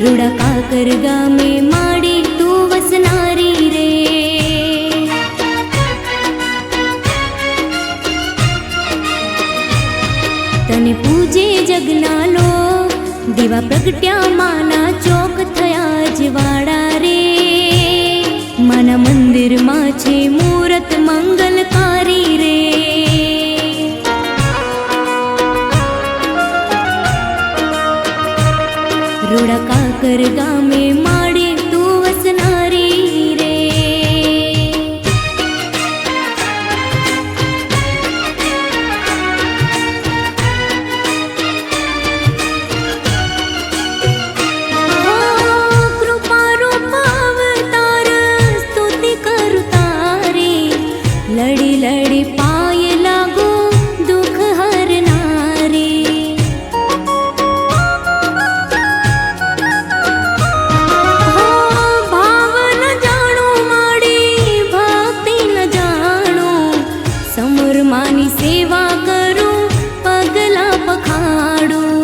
રૂડા કાકર ગામે માડી તું વસનારી રે. તને પૂજે જગના લો દીવા પ્રગટ્યા માના ચોક થયા જવાડા રે. માના મંદિરમાં છે મૂરત મંગલકારી રે. રૂડા કાકર ગામે માડે તું વસનારી રે. લડી લડી પાય લાગો દુઃખ હરનારી. ભાવ ન જાણું માડી ભક્તિ ન જાણું. સમુરમાની સેવા કરું પગલા પખાડું.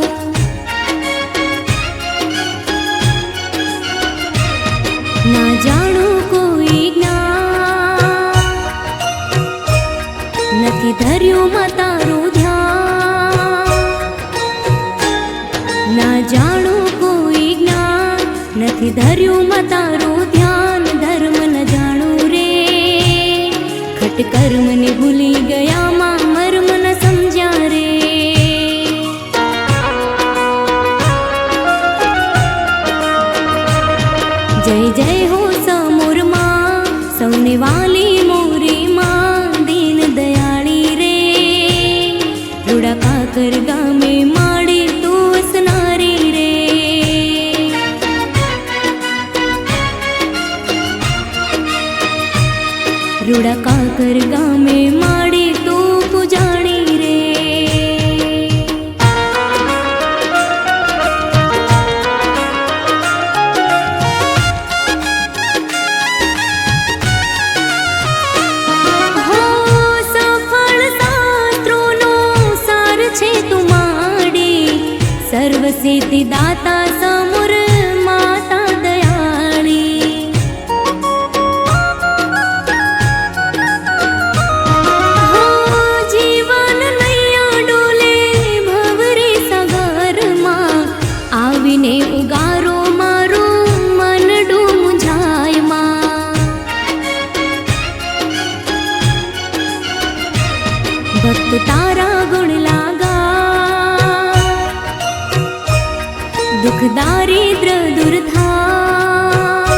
ના જાણું કોઈ નથી ધર્યું માં તારું ધ્યાન. ના જાણું કોઈ જ્ઞાન નથી ધર્યું માં તારું ધ્યાન. ધર્મ ન જાણું રે ખટ કર્મ ને ભૂલી ગયા માં મર્મ ન સમજ્યા રે. જય જય હો સમુર માં સૌને વાલી મોરી માં દીન દયાળી રે. રૂડા કાકર ગામે માડે તું વસનારી રે. રૂડા કાકર ગામે માડે તું પૂજાણી રે. સર્વ સિદ્ધિ દાતા સમુર માતા દયાળી. જીવન નૈયા ડોલે ભવરે સાગરમાં આવીને ઉગારો મારું મનડું મુંઝાયમાં. ભક્ત તારા ગુણ લાગા દુઃખ દારિદ્ર દૂર થાય.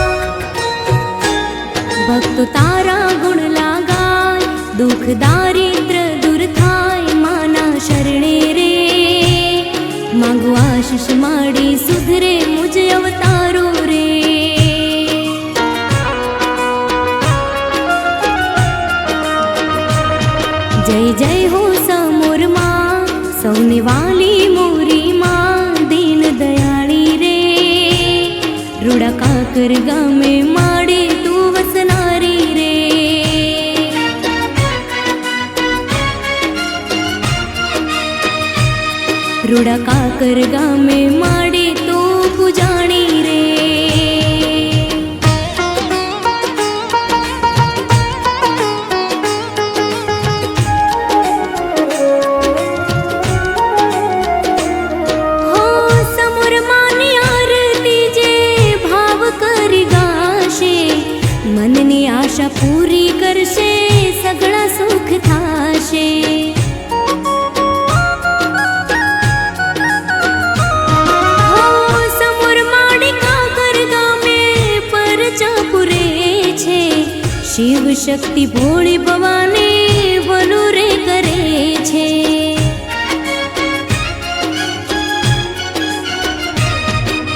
ભક્તો તારા ગુણ લાગાય દુઃખ દારિદ્ર દૂર થાય. માના શરણે રે માંગુ આશીષ માડી સુધરે મુજ અવતારો રે. જય જય હો સમુર માં સૌને વાલી મોરી માં દીન દયાળી રે. રૂડા કાકર ગામે માડે તું વસનારી રે. રૂડા કાકર ગામે માડે તું પૂજાણી રે. મનની આશા પૂરી કરશે સગળા સુખ થાશે. સમુર માડી કાકર ગામે પરચા પૂરે છે. શિવ શક્તિ ભોળી ભવાની ભલું રે કરે છે.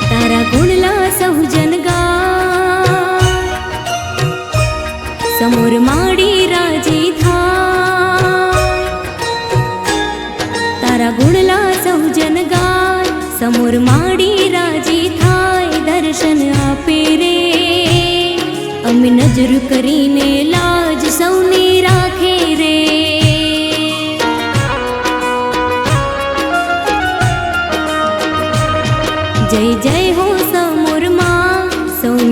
તારા ગુણલા સહુ જન સમુર માડી રાજી થાય. તારા ગુણલા સહુ જન ગાય સમુર માડી રાજી થાય. દર્શન આપે રે અમે નજર કરીને લાજ સૌની રાખે રે. જય જય હો સમ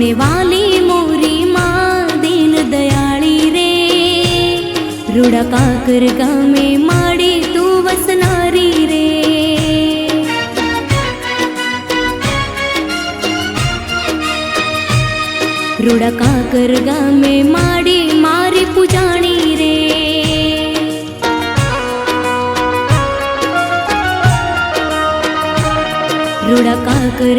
સૌને વાલી મોરી માં દીન દયાળી રે રૂડા કાકર ગામે માડી તું વસનારી રે રૂડા કાકર ગામે માડી મારી પૂજાણી રે રૂડા કાકર